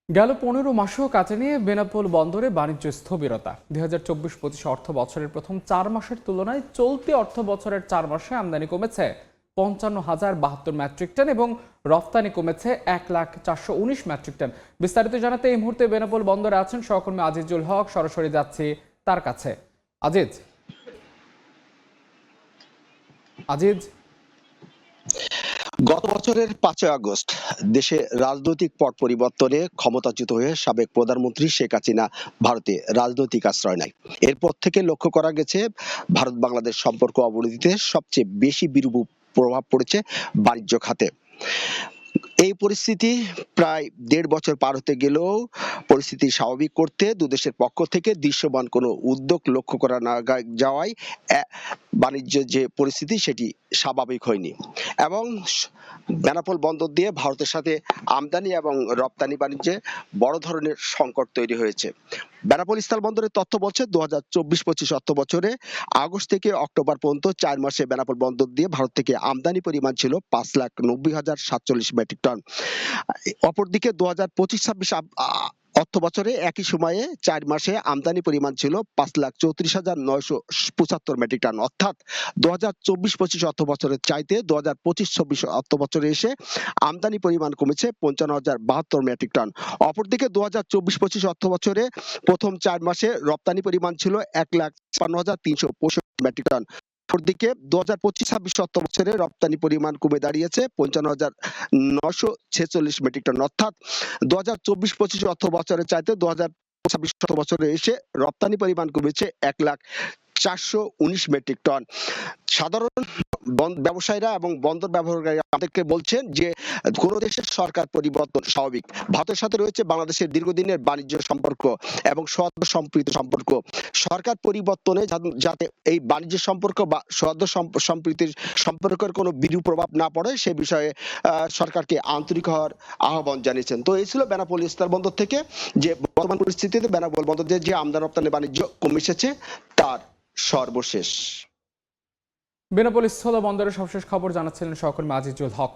গেল ১৫ মাসেও কাটেনি বেনাপোল বন্দরে বাণিজ্য স্থবিরতা। ২০২৪-২৫ অর্থ বছরের প্রথম ৪ মাসের তুলনায় চলতি অর্থ বছরের ৪ মাসে আমদানি কমেছে ৫৫,০৭২ মেট্রিক টন এবং রফতানি কমেছে ১,৪১৯ মেট্রিক টন। বিস্তারিত জানাতে এই মুহূর্তে বেনাপোল বন্দরে আছেন সহকর্মী আজিজুল হক। সরাসরি যাচ্ছি তার কাছে। আজিজ। গত বছরের ৫ই আগস্ট দেশে রাজনৈতিক পট পরিবর্তনে ক্ষমতাচ্যুত হয়ে সাবেক প্রধানমন্ত্রী শেখ হাসিনা ভারতে রাজনৈতিক আশ্রয় নেয়। এরপর থেকে লক্ষ্য করা গেছে ভারত বাংলাদেশ সম্পর্ক অবনতিতে সবচেয়ে বেশি বিরূপ প্রভাব পড়েছে বাণিজ্য খাতে। এই পরিস্থিতি প্রায় ১.৫ বছর পার হতে গেলেও পরিস্থিতি স্বাভাবিক করতে দুদেশের পক্ষ থেকে দৃশ্যমান কোনো উদ্যোগ লক্ষ্য করা না যাওয়ায় বাণিজ্য যে পরিস্থিতি সেটি স্বাভাবিক হয়নি এবং বেনাপোল বন্দর দিয়ে ভারতের সাথে আমদানি এবং রপ্তানি বাণিজ্যে বড় ধরনের সংকট তৈরি হয়েছে। বেনাপোল স্থল বন্দরের তথ্য বলছে ২০২৪-২৫ অর্থ বছরে আগস্ট থেকে অক্টোবর পর্যন্ত ৪ মাসে বেনাপোল বন্দর দিয়ে ভারত থেকে আমদানি পরিমাণ ছিল ৫,৯০,০৪৭ মেট্রিক টন। অপরদিকে ২০২৫-২৬ অর্থ বছরে একই সময়ে ৪ মাসে আমদানি পরিমাণ ছিল ৫,৩৪,৯৭৫ মেট্রিক টন। অর্থাৎ ২০২৪-২৫ অর্থ বছরের চাইতে ২০২৫-২৬ অর্থ বছরে এসে আমদানি পরিমাণ কমেছে ৫৫,০৭২ মেট্রিক টন। অপরদিকে ২০২৪-২৫ অর্থ বছরে প্রথম ৪ মাসে রপ্তানি পরিমাণ ছিল ১,৫৬,৩৬৫ মেট্রিক টন। অপরদিকে ২০২৫-২৬ অর্থ বছরে রপ্তানি পরিমাণ কমে দাঁড়িয়েছে ৫৫,৯৪৬ মেট্রিক টন। অর্থাৎ ২০২৪-২৫ অর্থ বছরের চাইতে ২০২৫ অর্থ বছরে এসে রপ্তানি পরিমাণ কমেছে ১,৪১৯ মেট্রিক টন। সাধারণ ব্যবসায়ীরা এবং বন্দর ব্যবহারকারীরা আমাদেরকে বলছেন যে কোন দেশের সরকার পরিবর্তন স্বাভাবিক। ভারতের সাথে রয়েছে বাংলাদেশের দীর্ঘদিনের বাণিজ্য সম্পর্ক এবং সৌহার্দ্য সম্প্রীত সম্পর্ক। সরকার পরিবর্তনে যাতে এই বাণিজ্য সম্পর্ক বা সৌহার্দ্য সম্প্রীতির সম্পর্কের কোনো বিরূপ প্রভাব না পড়ে সে বিষয়ে সরকারকে আন্তরিক হওয়ার আহ্বান জানিয়েছেন। তো এই ছিল বেনাপোল স্থল বন্দর থেকে যে বর্তমান পরিস্থিতিতে বেনাপোল বন্দর দিয়ে যে আমদানি রপ্তানি বাণিজ্য কমে এসেছে তার সর্বশেষ। বেনাপোল স্থল বন্দরের সবশেষ খবর জানাচ্ছিলেন সহকর্মী আজিজুল হক।